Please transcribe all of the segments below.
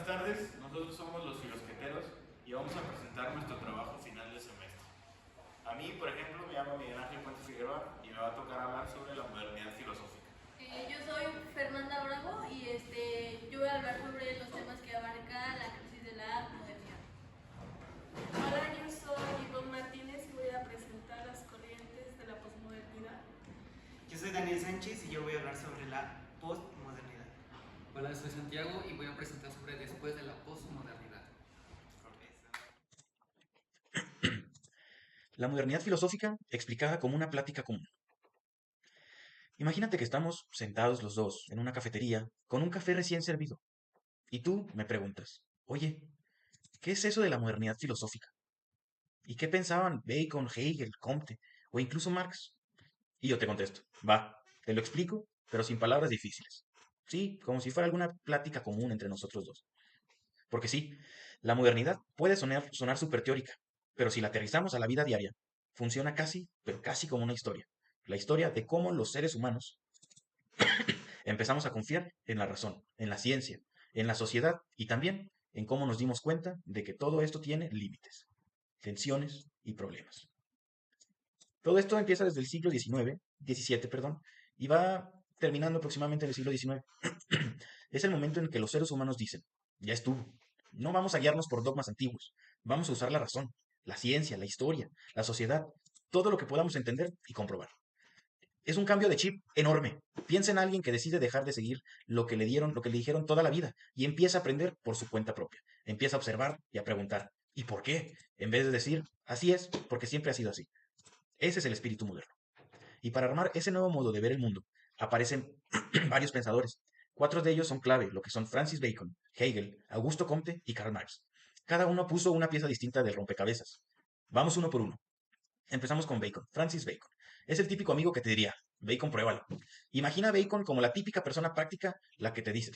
buenas tardes. Nosotros somos los filosqueteros y vamos a presentar nuestro trabajo final de semestre. A mí, por ejemplo, me llamo Miguel Ángel Puente Figueroa y me va a tocar hablar sobre la modernidad filosófica. Yo soy Fernanda Bravo y yo voy a hablar sobre los temas que abarca la crisis de la modernidad. Hola, yo soy Ivonne Martínez y voy a presentar las corrientes de la posmodernidad. Yo soy Daniel Sánchez y yo voy a hablar sobre la postmodernidad. Hola, soy Santiago y voy a presentar sobre después de la postmodernidad. La modernidad filosófica explicada como una plática común. Imagínate que estamos sentados los dos en una cafetería con un café recién servido. Y tú me preguntas, oye, ¿qué es eso de la modernidad filosófica? ¿Y qué pensaban Bacon, Hegel, Comte o incluso Marx? Y yo te contesto, va, te lo explico, pero sin palabras difíciles. Sí, como si fuera alguna plática común entre nosotros dos. Porque sí, la modernidad puede sonar súper teórica, pero si la aterrizamos a la vida diaria, funciona casi, pero casi como una historia. La historia de cómo los seres humanos empezamos a confiar en la razón, en la ciencia, en la sociedad y también en cómo nos dimos cuenta de que todo esto tiene límites, tensiones y problemas. Todo esto empieza desde el siglo XVII, perdón, y va terminando aproximadamente en el siglo XIX. Es el momento en que los seres humanos dicen, ya estuvo, no vamos a guiarnos por dogmas antiguos, vamos a usar la razón, la ciencia, la historia, la sociedad, todo lo que podamos entender y comprobar. Es un cambio de chip enorme. Piensa en alguien que decide dejar de seguir lo que le dieron, lo que le dijeron toda la vida y empieza a aprender por su cuenta propia. Empieza a observar y a preguntar, ¿y por qué? En vez de decir, así es, porque siempre ha sido así. Ese es el espíritu moderno. Y para armar ese nuevo modo de ver el mundo, aparecen varios pensadores. Cuatro de ellos son clave, lo que son Francis Bacon, Hegel, Augusto Comte y Karl Marx. Cada uno puso una pieza distinta del rompecabezas. Vamos uno por uno. Empezamos con Bacon, Francis Bacon. Es el típico amigo que te diría, Bacon, pruébalo. Imagina a Bacon como la típica persona práctica, la que te dice,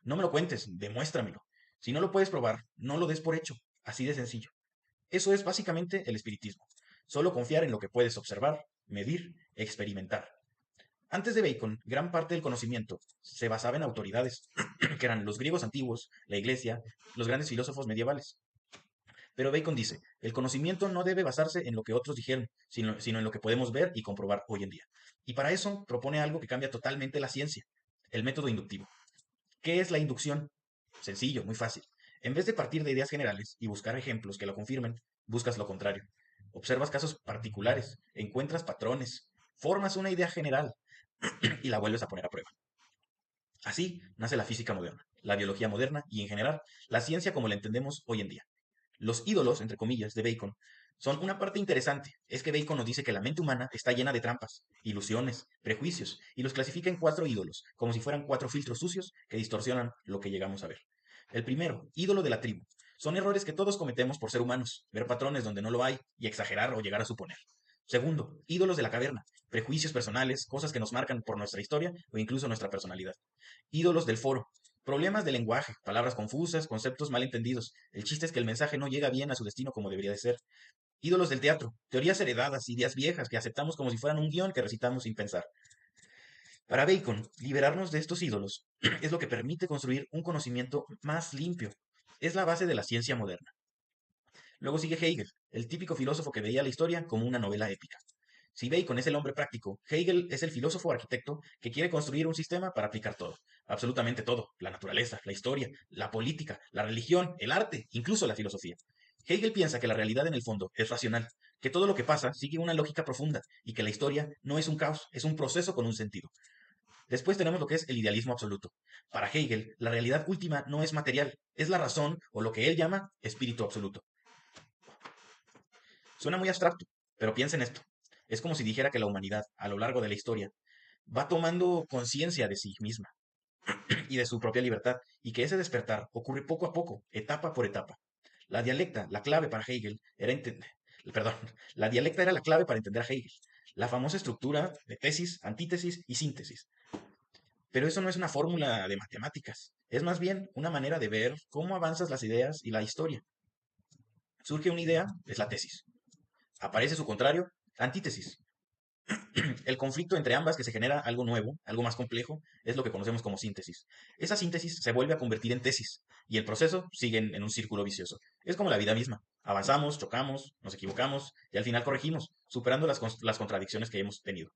no me lo cuentes, demuéstramelo. Si no lo puedes probar, no lo des por hecho. Así de sencillo. Eso es básicamente el espiritismo. Solo confiar en lo que puedes observar, medir, experimentar. Antes de Bacon, gran parte del conocimiento se basaba en autoridades, que eran los griegos antiguos, la iglesia, los grandes filósofos medievales. Pero Bacon dice, el conocimiento no debe basarse en lo que otros dijeron, sino en lo que podemos ver y comprobar hoy en día. Y para eso propone algo que cambia totalmente la ciencia, el método inductivo. ¿Qué es la inducción? Sencillo, muy fácil. En vez de partir de ideas generales y buscar ejemplos que lo confirmen, buscas lo contrario. Observas casos particulares, encuentras patrones, formas una idea general y la vuelves a poner a prueba. Así nace la física moderna, la biología moderna y en general la ciencia como la entendemos hoy en día. Los ídolos, entre comillas, de Bacon son una parte interesante. Es que Bacon nos dice que la mente humana está llena de trampas, ilusiones, prejuicios, y los clasifica en cuatro ídolos, como si fueran cuatro filtros sucios que distorsionan lo que llegamos a ver. El primero, ídolo de la tribu. Son errores que todos cometemos por ser humanos, ver patrones donde no lo hay y exagerar o llegar a suponer. Segundo, ídolos de la caverna, prejuicios personales, cosas que nos marcan por nuestra historia o incluso nuestra personalidad. Ídolos del foro, problemas de lenguaje, palabras confusas, conceptos mal entendidos. El chiste es que el mensaje no llega bien a su destino como debería de ser. Ídolos del teatro, teorías heredadas, ideas viejas que aceptamos como si fueran un guión que recitamos sin pensar. Para Bacon, liberarnos de estos ídolos es lo que permite construir un conocimiento más limpio. Es la base de la ciencia moderna. Luego sigue Hegel, el típico filósofo que veía la historia como una novela épica. Si Bacon es el hombre práctico, Hegel es el filósofo arquitecto que quiere construir un sistema para aplicar todo, absolutamente todo, la naturaleza, la historia, la política, la religión, el arte, incluso la filosofía. Hegel piensa que la realidad en el fondo es racional, que todo lo que pasa sigue una lógica profunda y que la historia no es un caos, es un proceso con un sentido. Después tenemos lo que es el idealismo absoluto. Para Hegel, la realidad última no es material, es la razón o lo que él llama espíritu absoluto. Suena muy abstracto, pero piensa en esto. Es como si dijera que la humanidad, a lo largo de la historia, va tomando conciencia de sí misma y de su propia libertad, y que ese despertar ocurre poco a poco, etapa por etapa. La dialecta, la clave para Hegel, era entender, perdón, la dialecta era la clave para entender a Hegel, la famosa estructura de tesis, antítesis y síntesis. Pero eso no es una fórmula de matemáticas, es más bien una manera de ver cómo avanzas las ideas y la historia. Surge una idea, es la tesis. Aparece su contrario, antítesis. El conflicto entre ambas que se genera algo nuevo, algo más complejo, es lo que conocemos como síntesis. Esa síntesis se vuelve a convertir en tesis. y el proceso sigue en un círculo vicioso. Es como la vida misma. Avanzamos, chocamos, nos equivocamos y al final corregimos, superando las contradicciones que hemos tenido.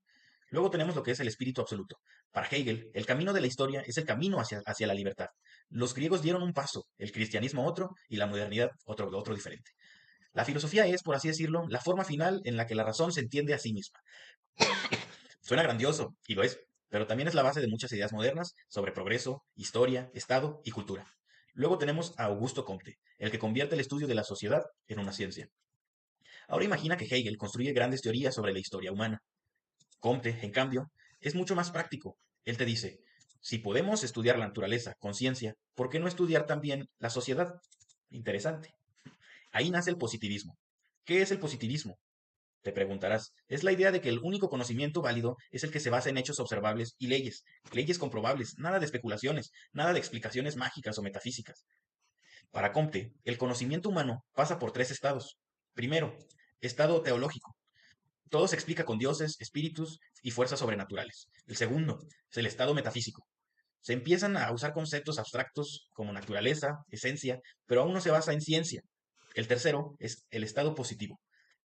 Luego tenemos lo que es el espíritu absoluto. Para Hegel, el camino de la historia es el camino hacia la libertad. Los griegos dieron un paso, el cristianismo otro y la modernidad otro diferente. La filosofía es, por así decirlo, la forma final en la que la razón se entiende a sí misma. Suena grandioso, y lo es, pero también es la base de muchas ideas modernas sobre progreso, historia, Estado y cultura. Luego tenemos a Augusto Comte, el que convierte el estudio de la sociedad en una ciencia. Ahora imagina que Hegel construye grandes teorías sobre la historia humana. Comte, en cambio, es mucho más práctico. Él te dice, si podemos estudiar la naturaleza con ciencia, ¿por qué no estudiar también la sociedad? Interesante. Ahí nace el positivismo. ¿Qué es el positivismo? Te preguntarás, es la idea de que el único conocimiento válido es el que se basa en hechos observables y leyes comprobables, nada de especulaciones, nada de explicaciones mágicas o metafísicas. Para Comte, el conocimiento humano pasa por tres estados. Primero, estado teológico. Todo se explica con dioses, espíritus y fuerzas sobrenaturales. El segundo es el estado metafísico. Se empiezan a usar conceptos abstractos como naturaleza, esencia, pero aún no se basa en ciencia. El tercero es el estado positivo.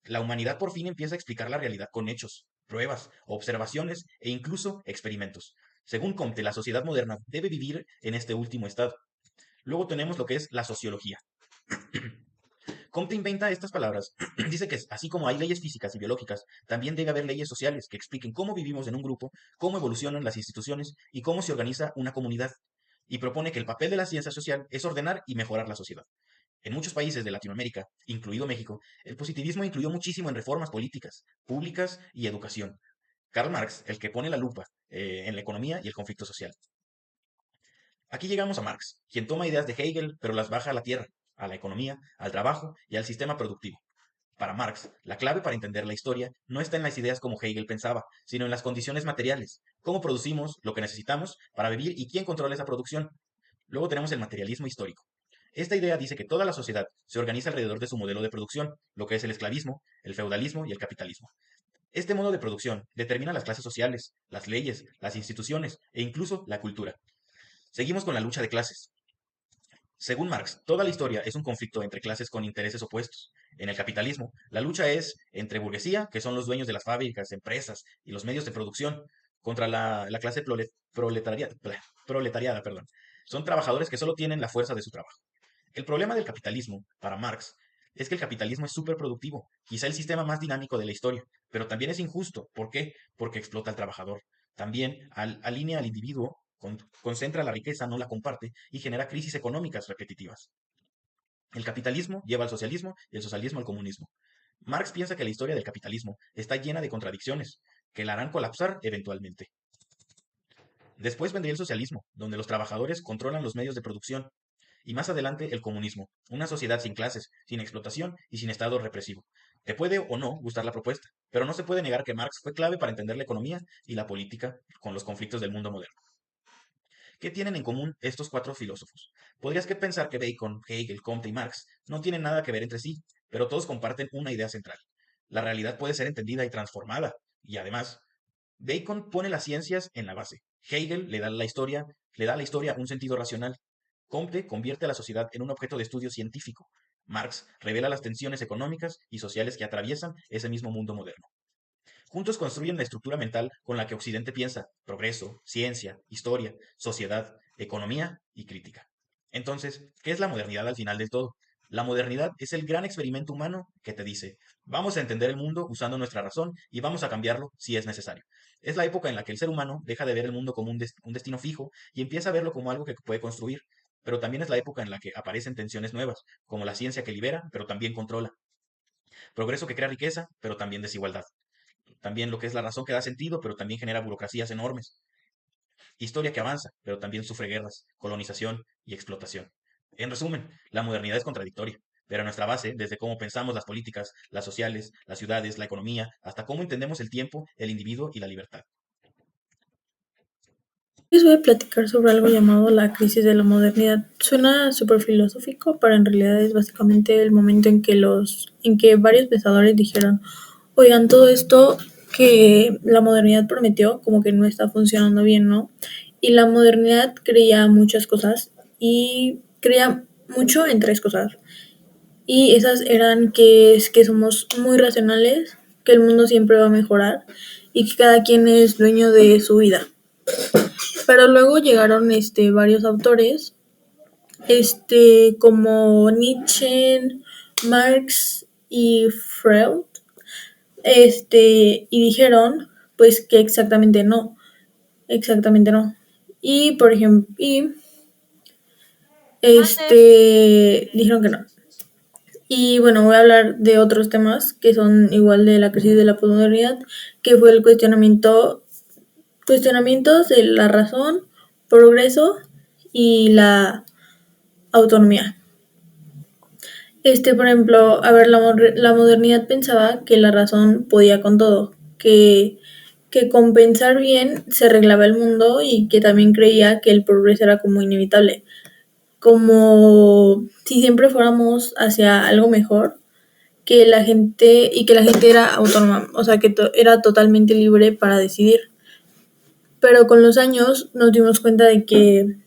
La humanidad por fin empieza a explicar la realidad con hechos, pruebas, observaciones e incluso experimentos. Según Comte, la sociedad moderna debe vivir en este último estado. Luego tenemos lo que es la sociología. Comte inventa estas palabras. Dice que así como hay leyes físicas y biológicas, también debe haber leyes sociales que expliquen cómo vivimos en un grupo, cómo evolucionan las instituciones y cómo se organiza una comunidad. Y propone que el papel de la ciencia social es ordenar y mejorar la sociedad. En muchos países de Latinoamérica, incluido México, el positivismo influyó muchísimo en reformas políticas, públicas y educación. Karl Marx, el que pone la lupa en la economía y el conflicto social. Aquí llegamos a Marx, quien toma ideas de Hegel, pero las baja a la tierra, a la economía, al trabajo y al sistema productivo. Para Marx, la clave para entender la historia no está en las ideas como Hegel pensaba, sino en las condiciones materiales, cómo producimos lo que necesitamos para vivir y quién controla esa producción. Luego tenemos el materialismo histórico. Esta idea dice que toda la sociedad se organiza alrededor de su modelo de producción, lo que es el esclavismo, el feudalismo y el capitalismo. Este modo de producción determina las clases sociales, las leyes, las instituciones e incluso la cultura. Seguimos con la lucha de clases. Según Marx, toda la historia es un conflicto entre clases con intereses opuestos. En el capitalismo, la lucha es entre burguesía, que son los dueños de las fábricas, empresas y los medios de producción, contra la clase proletariada. Perdón. Son trabajadores que solo tienen la fuerza de su trabajo. El problema del capitalismo, para Marx, es que el capitalismo es súper productivo, quizá el sistema más dinámico de la historia, pero también es injusto. ¿Por qué? Porque explota al trabajador. También alinea al individuo, concentra la riqueza, no la comparte y genera crisis económicas repetitivas. El capitalismo lleva al socialismo y el socialismo al comunismo. Marx piensa que la historia del capitalismo está llena de contradicciones, que la harán colapsar eventualmente. Después vendría el socialismo, donde los trabajadores controlan los medios de producción, y más adelante el comunismo, una sociedad sin clases, sin explotación y sin estado represivo. Te puede o no gustar la propuesta, pero no se puede negar que Marx fue clave para entender la economía y la política con los conflictos del mundo moderno. ¿Qué tienen en común estos cuatro filósofos? Podrías que pensar que Bacon, Hegel, Comte y Marx no tienen nada que ver entre sí, pero todos comparten una idea central. La realidad puede ser entendida y transformada, y además, Bacon pone las ciencias en la base. Hegel le da a la historia un sentido racional. Comte convierte a la sociedad en un objeto de estudio científico. Marx revela las tensiones económicas y sociales que atraviesan ese mismo mundo moderno. Juntos construyen la estructura mental con la que Occidente piensa: progreso, ciencia, historia, sociedad, economía y crítica. Entonces, ¿qué es la modernidad al final del todo? La modernidad es el gran experimento humano que te dice: vamos a entender el mundo usando nuestra razón y vamos a cambiarlo si es necesario. Es la época en la que el ser humano deja de ver el mundo como un destino fijo y empieza a verlo como algo que puede construir. Pero también es la época en la que aparecen tensiones nuevas, como la ciencia que libera, pero también controla. Progreso que crea riqueza, pero también desigualdad. También lo que es la razón que da sentido, pero también genera burocracias enormes. Historia que avanza, pero también sufre guerras, colonización y explotación. En resumen, la modernidad es contradictoria, pero a nuestra base, desde cómo pensamos las políticas, las sociales, las ciudades, la economía, hasta cómo entendemos el tiempo, el individuo y la libertad. Les voy a platicar sobre algo llamado la crisis de la modernidad. Suena súper filosófico, pero en realidad es básicamente el momento en que varios pensadores dijeron: oigan, todo esto que la modernidad prometió como que no está funcionando bien, ¿no? Y la modernidad creía muchas cosas y creía mucho en 3 cosas. Y esas eran que es que somos muy racionales, que el mundo siempre va a mejorar y que cada quien es dueño de su vida. Pero luego llegaron varios autores, como Nietzsche, Marx y Freud, y dijeron pues que exactamente no. Y por ejemplo, dijeron que no. Y bueno, voy a hablar de otros temas que son igual de la crisis de la posmodernidad, que fue el cuestionamientos de la razón, progreso y la autonomía. Por ejemplo, a ver, la modernidad pensaba que la razón podía con todo, que con pensar bien se arreglaba el mundo y que también creía que el progreso era como inevitable, como si siempre fuéramos hacia algo mejor, que la gente era autónoma, o sea, que era totalmente libre para decidir. Pero con los años nos dimos cuenta de que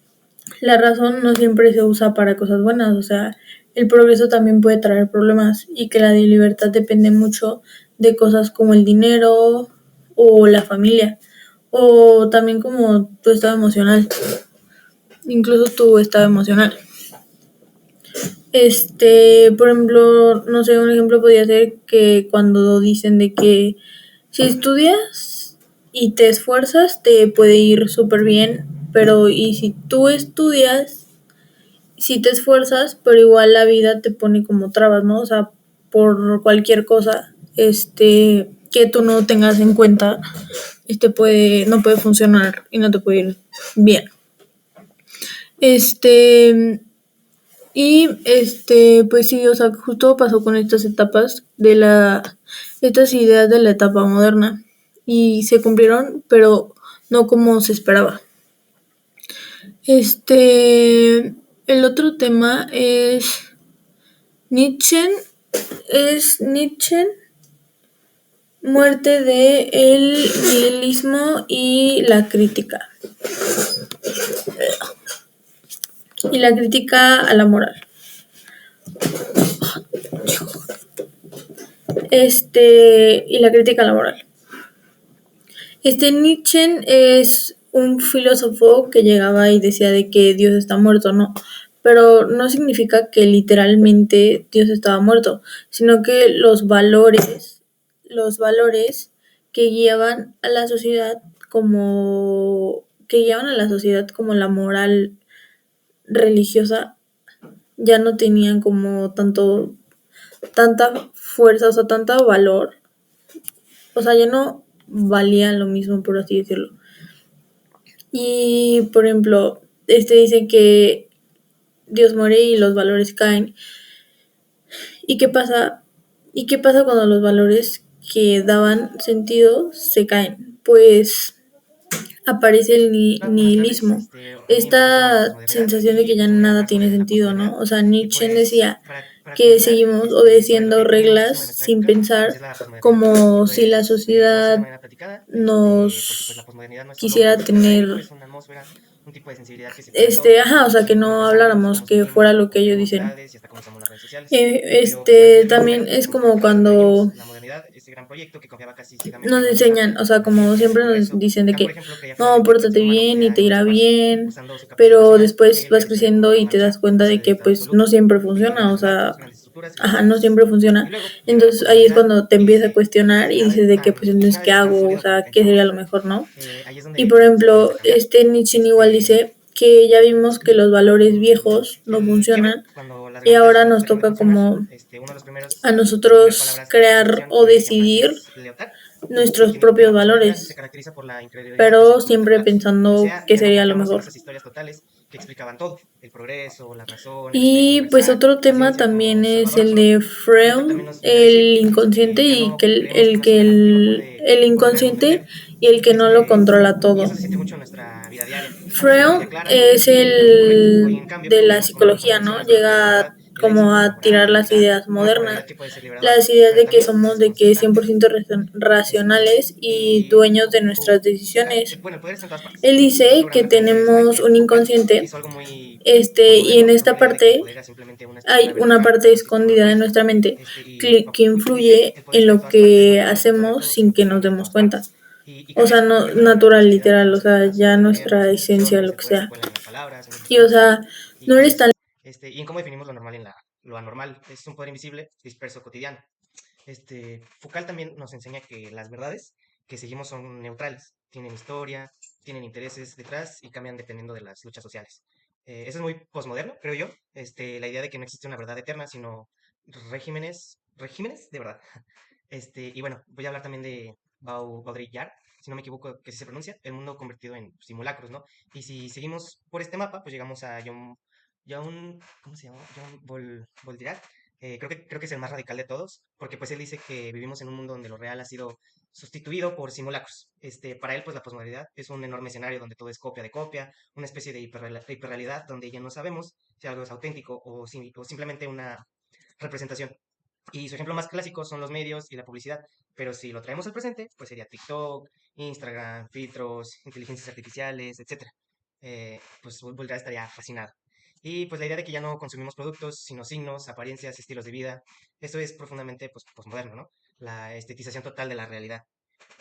la razón no siempre se usa para cosas buenas, o sea, el progreso también puede traer problemas y que la libertad depende mucho de cosas como el dinero o la familia o también como tu estado emocional, incluso tu estado emocional. Por ejemplo, no sé, un ejemplo podría ser que cuando dicen de que si estudias y te esfuerzas te puede ir súper bien, pero y si tú estudias, si te esfuerzas, pero igual la vida te pone como trabas, ¿no? O sea, por cualquier cosa, que tú no tengas en cuenta, no puede funcionar y no te puede ir bien. Y pues sí, o sea, justo pasó con estas etapas estas ideas de la etapa moderna y se cumplieron, pero no como se esperaba. El otro tema es Nietzsche, muerte de el nihilismo y la crítica. Y la crítica a la moral. Y la crítica a la moral. Nietzsche es un filósofo que llegaba y decía de que Dios está muerto, ¿no? Pero no significa que literalmente Dios estaba muerto, sino que los valores que guiaban a la sociedad como la moral religiosa ya no tenían como tanta fuerza, o sea, tanto valor, o sea, ya no valían lo mismo, por así decirlo. Y por ejemplo, dice que Dios muere y los valores caen. ¿Y qué pasa cuando los valores que daban sentido se caen? Pues aparece el nihilismo, esta sensación de que ya nada tiene sentido, ¿no? O sea, Nietzsche decía que seguimos obedeciendo reglas sin pensar, como si la sociedad nos quisiera tener, o sea, que no habláramos, que fuera lo que ellos dicen. También es como cuando nos enseñan, o sea, como siempre nos dicen de que no, pórtate bien y te irá bien, pero después vas creciendo y te das cuenta de que pues no siempre funciona, o sea, no siempre funciona. Entonces ahí es cuando te empiezas a cuestionar y dices de que pues entonces qué hago, o sea, qué sería lo mejor, ¿no? Y por ejemplo, Nietzsche igual dice que ya vimos que los valores viejos no funcionan y ahora nos toca como a nosotros crear o decidir nuestros propios valores, pero siempre pensando que sería lo mejor. Y pues otro tema también es el de Freud, el inconsciente y que el inconsciente y el que no lo controla todo. Freud es el de la psicología, ¿no? Llega como a tirar las ideas modernas, las ideas de que somos de que 100% racionales y dueños de nuestras decisiones. Bueno, el poder está en todas partes. Él dice que tenemos un inconsciente, Hizo algo muy y en esta parte hay una parte escondida de nuestra mente que influye en lo que hacemos sin que nos demos cuenta. O sea, no natural, literal, o sea, ya nuestra esencia, lo que sea. Y o sea, no eres tan... Y en cómo definimos lo normal lo anormal. Es un poder invisible, disperso, cotidiano. Foucault también nos enseña que las verdades que seguimos son neutrales, tienen historia, tienen intereses detrás y cambian dependiendo de las luchas sociales. Eso es muy posmoderno, creo yo. La idea de que no existe una verdad eterna, sino regímenes de verdad. Y bueno, voy a hablar también de Baudrillard, si no me equivoco que sí se pronuncia, el mundo convertido en simulacros, ¿no? Y si seguimos por este mapa, pues llegamos a ¿cómo se llama? John Baudrillard. Creo que es el más radical de todos, porque pues él dice que vivimos en un mundo donde lo real ha sido sustituido por simulacros. Para él, pues la posmodernidad es un enorme escenario donde todo es copia de copia, una especie de hiperrealidad donde ya no sabemos si algo es auténtico o simplemente una representación. Y su ejemplo más clásico son los medios y la publicidad, pero si lo traemos al presente, pues sería TikTok, Instagram, filtros, inteligencias artificiales, etcétera. Pues Baudrillard estaría fascinado. Y pues la idea de que ya no consumimos productos, sino signos, apariencias, estilos de vida, eso es profundamente pues, posmoderno, ¿no? La estetización total de la realidad.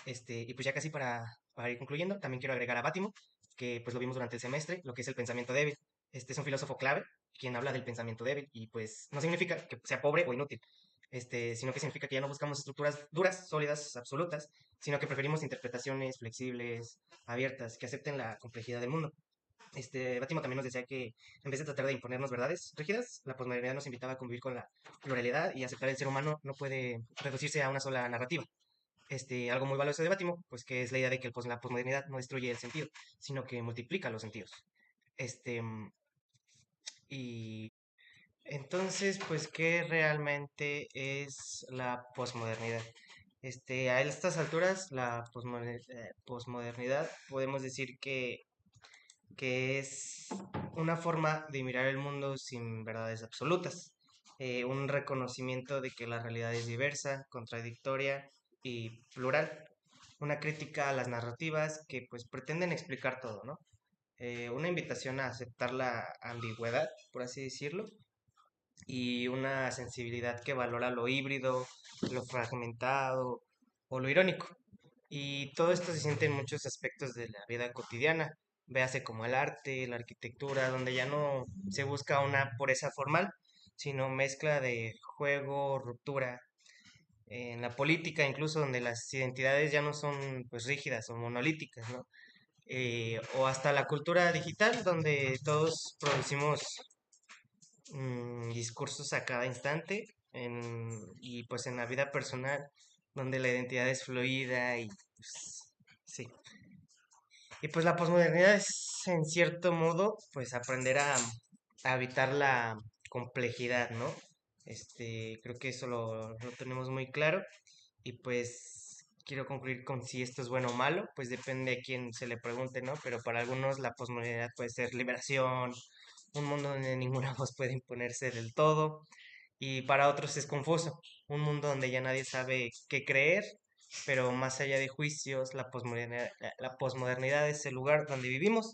Y pues ya casi para ir concluyendo, también quiero agregar a Bátimo, que pues lo vimos durante el semestre, lo que es el pensamiento débil. Es un filósofo clave, quien habla del pensamiento débil, y pues no significa que sea pobre o inútil, sino que significa que ya no buscamos estructuras duras, sólidas, absolutas, sino que preferimos interpretaciones flexibles, abiertas, que acepten la complejidad del mundo. Bátimo también nos decía que en vez de tratar de imponernos verdades rígidas, la posmodernidad nos invitaba a convivir con la pluralidad y aceptar el ser humano no puede reducirse a una sola narrativa. Algo muy valioso de Bátimo, pues que es la idea de que la posmodernidad no destruye el sentido, sino que multiplica los sentidos. Y entonces, pues, ¿qué realmente es la posmodernidad? A estas alturas, la posmodernidad podemos decir que es una forma de mirar el mundo sin verdades absolutas, un reconocimiento de que la realidad es diversa, contradictoria y plural, una crítica a las narrativas que pues pretenden explicar todo, ¿no? Una invitación a aceptar la ambigüedad, por así decirlo, y una sensibilidad que valora lo híbrido, lo fragmentado o lo irónico. Y todo esto se siente en muchos aspectos de la vida cotidiana, véase como el arte, la arquitectura, donde ya no se busca una pureza formal, sino mezcla de juego, ruptura. En la política, incluso, donde las identidades ya no son pues rígidas o monolíticas, ¿no? O hasta la cultura digital, donde todos producimos discursos a cada instante, y pues en la vida personal, donde la identidad es fluida y pues, sí. Y pues la posmodernidad es, en cierto modo, pues aprender a evitar la complejidad, ¿no? Creo que eso lo tenemos muy claro. Y pues quiero concluir con si esto es bueno o malo, pues depende a quién se le pregunte, ¿no? Pero para algunos la posmodernidad puede ser liberación, un mundo donde ninguna voz puede imponerse del todo. Y para otros es confuso, un mundo donde ya nadie sabe qué creer, pero más allá de juicios, la posmodernidad es el lugar donde vivimos,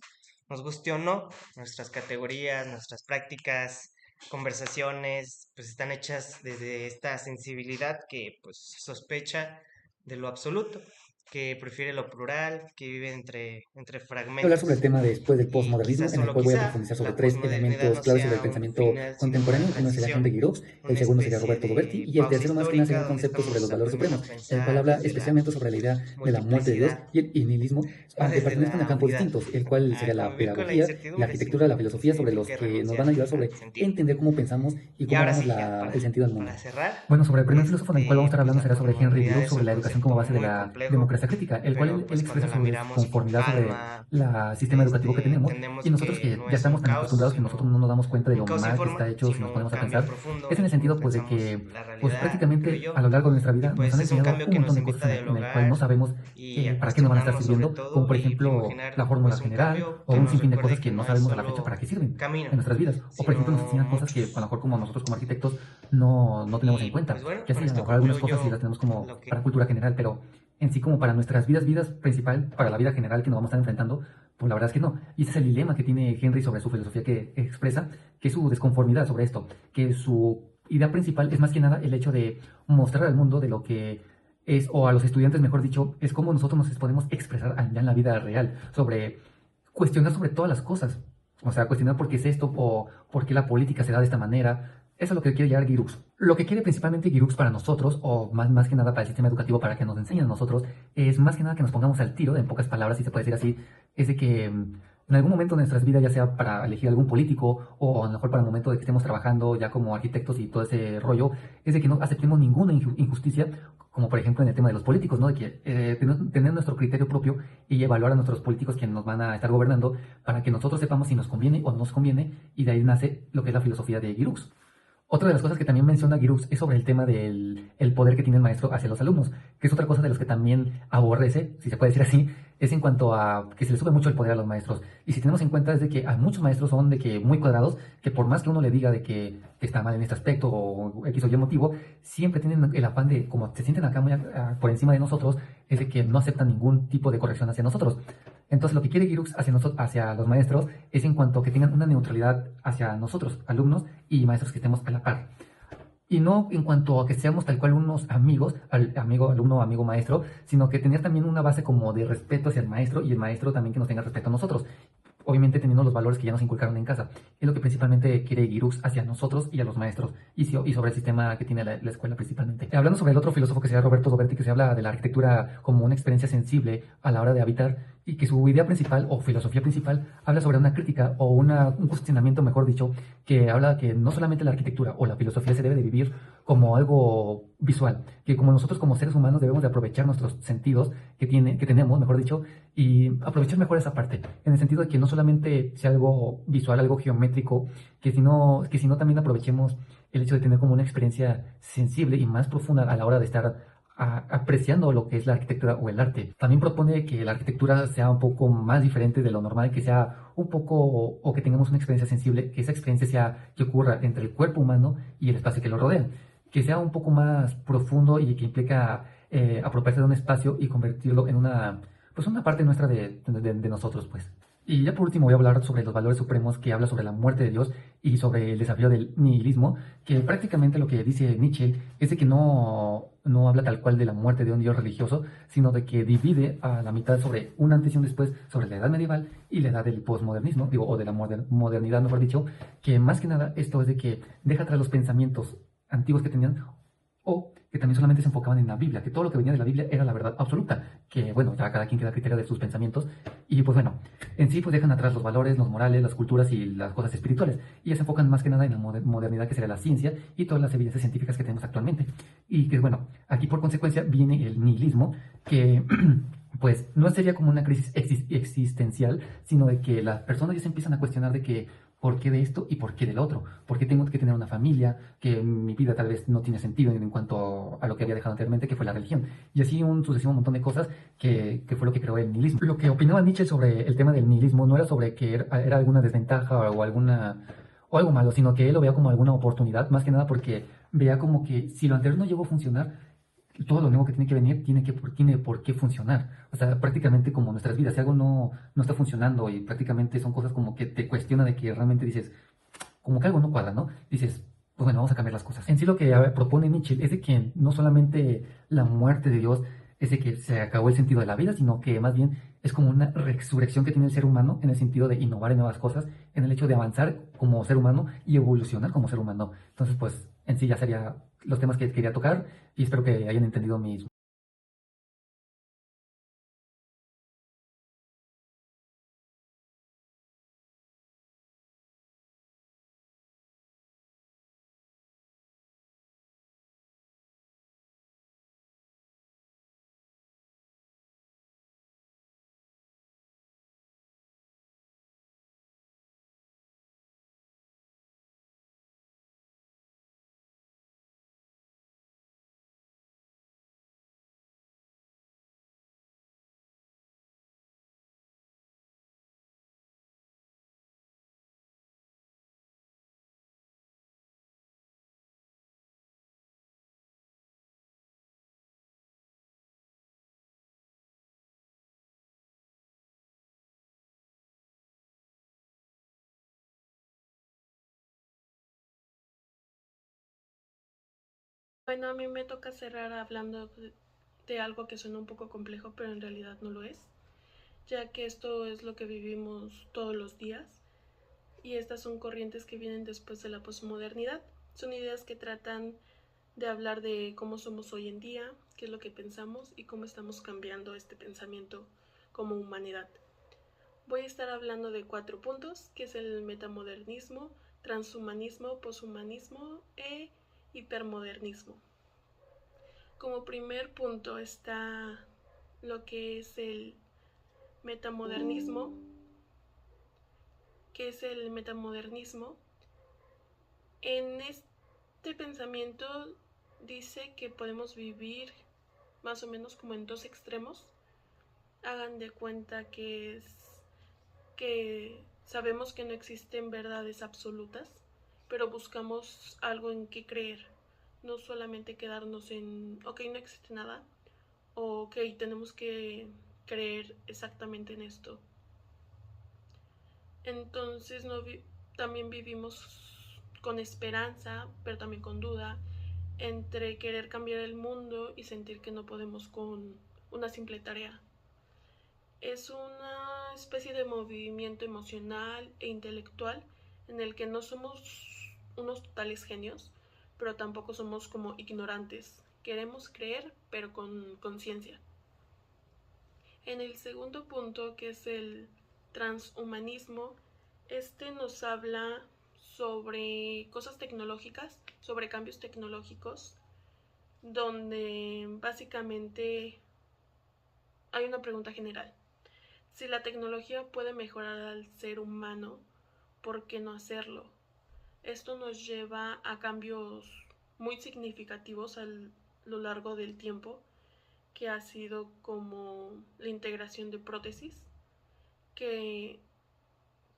nos guste o no, nuestras categorías, nuestras prácticas, conversaciones, pues están hechas desde esta sensibilidad que pues sospecha de lo absoluto, que prefiere lo plural, que vive entre Hablar sobre el fragmentos. tema después del Y postmodernismo, quizás en el solo cual voy a quizá profundizar sobre la tres posmodernidad elementos no claves sobre el sea un pensamiento final, sino una contemporáneo. El primero sería Henry transición, Giroux, el una segundo sería especie Roberto Goberti, de y el pausa tercero más que nada sería histórica un donde concepto sobre estamos los valores aprendiendo a supremos, el cual pensar habla desde la especialmente sobre la idea de la muerte de Dios multiplicidad, y el nihilismo, o aunque desde pertenezcan a la campos unidad, distintos, el cual a sería la convivir con la pedagogía, la incertidumbre arquitectura, la sin que filosofía, eso sobre los implique que nos renunciar van a ayudar al sobre sentido. entender cómo pensamos y Y cómo ahora vemos sí, ya el sentido del mundo. para cerrar, Bueno, sobre el primer filósofo en el cual vamos a estar pues hablando la será sobre Henry posmodernidad Giroux, es sobre un la educación como concepto base de muy la complejo, democracia esa crítica, el cual pero él pues cuando expresa la su miramos y con desconformidad sobre calma, el sistema educativo que tenemos, entendemos y nosotros que que no ya es un estamos tan caos, acostumbrados que nosotros no sino nos damos cuenta de un lo caos sin mal que está forma, hecho si nos sino un ponemos a cambio pensar, profundo es en en el cómo sentido pues de pensamos que la pues realidad, creo prácticamente a yo. lo largo de nuestra Y vida nos pues han es un enseñado cambio un que montón nos de cosas invita a en el cual no dialogar sabemos y a para qué nos van a estar cuestionarnos sobre sirviendo, como todo por y ejemplo la imaginar fórmula pues un general cambio o que un nos sinfín de recuerde cosas que que no no es sabemos a la fecha solo para qué sirven camino, en nuestras vidas, o por ejemplo nos sino enseñan cosas que a lo muchos. mejor como nosotros como arquitectos no tenemos en Y cuenta, pues bueno, que con así a lo esto mejor algunas cosas sí las concluyo tenemos como lo que para cultura general, pero en sí como para nuestras vidas principal, para la vida general que nos vamos a estar enfrentando, pues la verdad es que no. Y ese es el dilema que tiene Henry sobre su filosofía que expresa, que es su desconformidad sobre esto, que su idea principal es más que nada el hecho de mostrar al mundo de lo que es, o a los estudiantes mejor dicho, es cómo nosotros nos podemos expresar ya en la vida real, sobre cuestionar sobre todas las cosas. O sea, cuestionar por qué es esto o por qué la política se da de esta manera. Eso es lo que quiere llegar Giroux. Lo que quiere principalmente Giroux para nosotros, o más que nada para el sistema educativo, para que nos enseñen a nosotros, es más que nada que nos pongamos al tiro, en pocas palabras, si se puede decir así, es de que en algún momento de nuestras vidas, ya sea para elegir algún político, o a lo mejor para el momento de que estemos trabajando ya como arquitectos y todo ese rollo, es de que no aceptemos ninguna injusticia, como por ejemplo en el tema de los políticos, ¿no? De que tener nuestro criterio propio y evaluar a nuestros políticos que nos van a estar gobernando para que nosotros sepamos si nos conviene o no nos conviene, y de ahí nace lo que es la filosofía de Giroux. Otra de las cosas que también menciona Giroux es sobre el tema del el poder que tiene el maestro hacia los alumnos, que es otra cosa de los que también aborrece, si se puede decir así, es en cuanto a que se le sube mucho el poder a los maestros. Y si tenemos en cuenta es de que a muchos maestros son de que muy cuadrados, que por más que uno le diga de que está mal en este aspecto o X o Y motivo, siempre tienen el afán de, como se sienten acá muy por encima de nosotros, es de que no aceptan ningún tipo de corrección hacia nosotros. Entonces lo que quiere Giroux hacia los maestros es en cuanto a que tengan una neutralidad hacia nosotros, alumnos y maestros que estemos a la par. Y no en cuanto a que seamos tal cual unos amigos, amigo alumno, amigo maestro, sino que tener también una base como de respeto hacia el maestro y el maestro también que nos tenga respeto a nosotros. Obviamente teniendo los valores que ya nos inculcaron en casa. Es lo que principalmente quiere Giroux hacia nosotros y a los maestros, y sobre el sistema que tiene la escuela principalmente. Hablando sobre el otro filósofo que se llama Roberto Doberti, que se habla de la arquitectura como una experiencia sensible a la hora de habitar, y que su idea principal o filosofía principal habla sobre una crítica o un cuestionamiento, mejor dicho, que habla que no solamente la arquitectura o la filosofía se debe de vivir como algo visual, que como nosotros como seres humanos debemos de aprovechar nuestros sentidos que tenemos, mejor dicho, y aprovechar mejor esa parte, en el sentido de que no solamente sea algo visual, algo geométrico, que sino también aprovechemos el hecho de tener como una experiencia sensible y más profunda a la hora de estar apreciando lo que es la arquitectura o el arte. También propone que la arquitectura sea un poco más diferente de lo normal, que sea un poco, o que tengamos una experiencia sensible, que esa experiencia sea que ocurra entre el cuerpo humano y el espacio que lo rodea, que sea un poco más profundo y que implica apropiarse de un espacio y convertirlo en una parte nuestra de nosotros, pues. Y ya por último voy a hablar sobre los valores supremos, que habla sobre la muerte de Dios y sobre el desafío del nihilismo, que prácticamente lo que dice Nietzsche es de que no habla tal cual de la muerte de un Dios religioso, sino de que divide a la mitad sobre un antes y un después, sobre la edad medieval y la edad del posmodernismo, digo, o de la modernidad, mejor dicho, que más que nada esto es de que deja atrás los pensamientos antiguos que tenían, o que también solamente se enfocaban en la Biblia, que todo lo que venía de la Biblia era la verdad absoluta, que bueno, ya cada quien queda a criterio de sus pensamientos, y pues bueno, en sí pues dejan atrás los valores, los morales, las culturas y las cosas espirituales, y ya se enfocan más que nada en la modernidad, que sería la ciencia y todas las evidencias científicas que tenemos actualmente. Y que bueno, aquí por consecuencia viene el nihilismo, que pues no sería como una crisis existencial, sino de que las personas ya se empiezan a cuestionar de que ¿por qué de esto y por qué del otro? ¿Por qué tengo que tener una familia? Que mi vida tal vez no tiene sentido en cuanto a lo que había dejado anteriormente, que fue la religión. Y así un sucesivo montón de cosas que fue lo que creó el nihilismo. Lo que opinaba Nietzsche sobre el tema del nihilismo no era sobre que era alguna desventaja o algo malo, sino que él lo veía como alguna oportunidad, más que nada porque veía como que si lo anterior no llegó a funcionar, todo lo nuevo que tiene que venir tiene por qué funcionar. O sea, prácticamente como nuestras vidas, si algo no está funcionando y prácticamente son cosas como que te cuestiona de que realmente dices, como que algo no cuadra, ¿no? Dices, pues bueno, vamos a cambiar las cosas. En sí lo que propone Nietzsche es de que no solamente la muerte de Dios es de que se acabó el sentido de la vida, sino que más bien es como una resurrección que tiene el ser humano en el sentido de innovar en nuevas cosas, en el hecho de avanzar como ser humano y evolucionar como ser humano. Entonces, pues en sí ya sería los temas que quería tocar, y espero que hayan entendido mis Bueno, a mí me toca cerrar hablando de algo que suena un poco complejo, pero en realidad no lo es, ya que esto es lo que vivimos todos los días y estas son corrientes que vienen después de la posmodernidad. Son ideas que tratan de hablar de cómo somos hoy en día, qué es lo que pensamos y cómo estamos cambiando este pensamiento como humanidad. Voy a estar hablando de 4 puntos, que es el metamodernismo, transhumanismo, poshumanismo e hipermodernismo. Como primer punto está lo que es el metamodernismo. ¿Qué es el metamodernismo? En este pensamiento dice que podemos vivir más o menos como en 2 extremos. Hagan de cuenta que sabemos que no existen verdades absolutas, pero buscamos algo en qué creer. No solamente quedarnos en, ok, no existe nada, o ok, tenemos que creer exactamente en esto. Entonces también vivimos con esperanza, pero también con duda, entre querer cambiar el mundo y sentir que no podemos con una simple tarea. Es una especie de movimiento emocional e intelectual en el que no somos unos totales genios, pero tampoco somos como ignorantes. Queremos creer, pero con conciencia. En el segundo punto, que es el transhumanismo, este nos habla sobre cosas tecnológicas, sobre cambios tecnológicos, donde básicamente hay una pregunta general. Si la tecnología puede mejorar al ser humano, ¿por qué no hacerlo? Esto nos lleva a cambios muy significativos a lo largo del tiempo, que ha sido como la integración de prótesis, que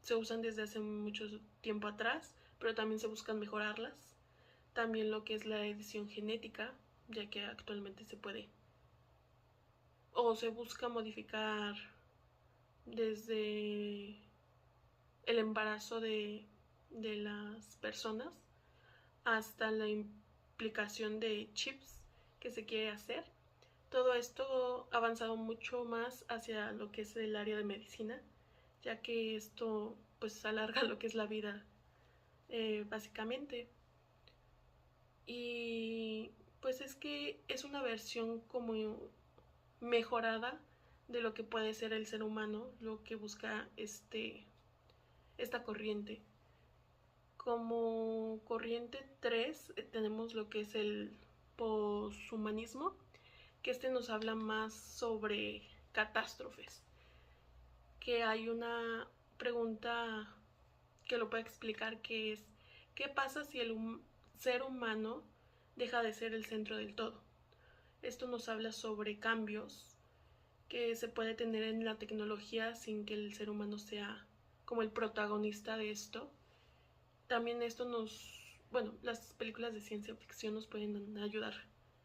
se usan desde hace mucho tiempo atrás, pero también se buscan mejorarlas. También lo que es la edición genética, ya que actualmente se puede o se busca modificar desde el embarazo de las personas hasta la implicación de chips que se quiere hacer. Todo esto ha avanzado mucho más hacia lo que es el área de medicina, ya que esto pues alarga lo que es la vida básicamente. Y pues es que es una versión como mejorada de lo que puede ser el ser humano, lo que busca esta corriente. Como corriente 3 tenemos lo que es el poshumanismo, que nos habla más sobre catástrofes, que hay una pregunta que lo puede explicar, que es ¿qué pasa si el ser humano deja de ser el centro del todo? Esto nos habla sobre cambios que se puede tener en la tecnología sin que el ser humano sea como el protagonista de esto. También las películas de ciencia ficción nos pueden ayudar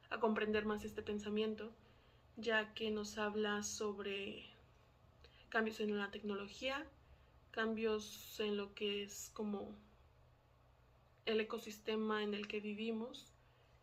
a comprender más este pensamiento, ya que nos habla sobre cambios en la tecnología, cambios en lo que es como el ecosistema en el que vivimos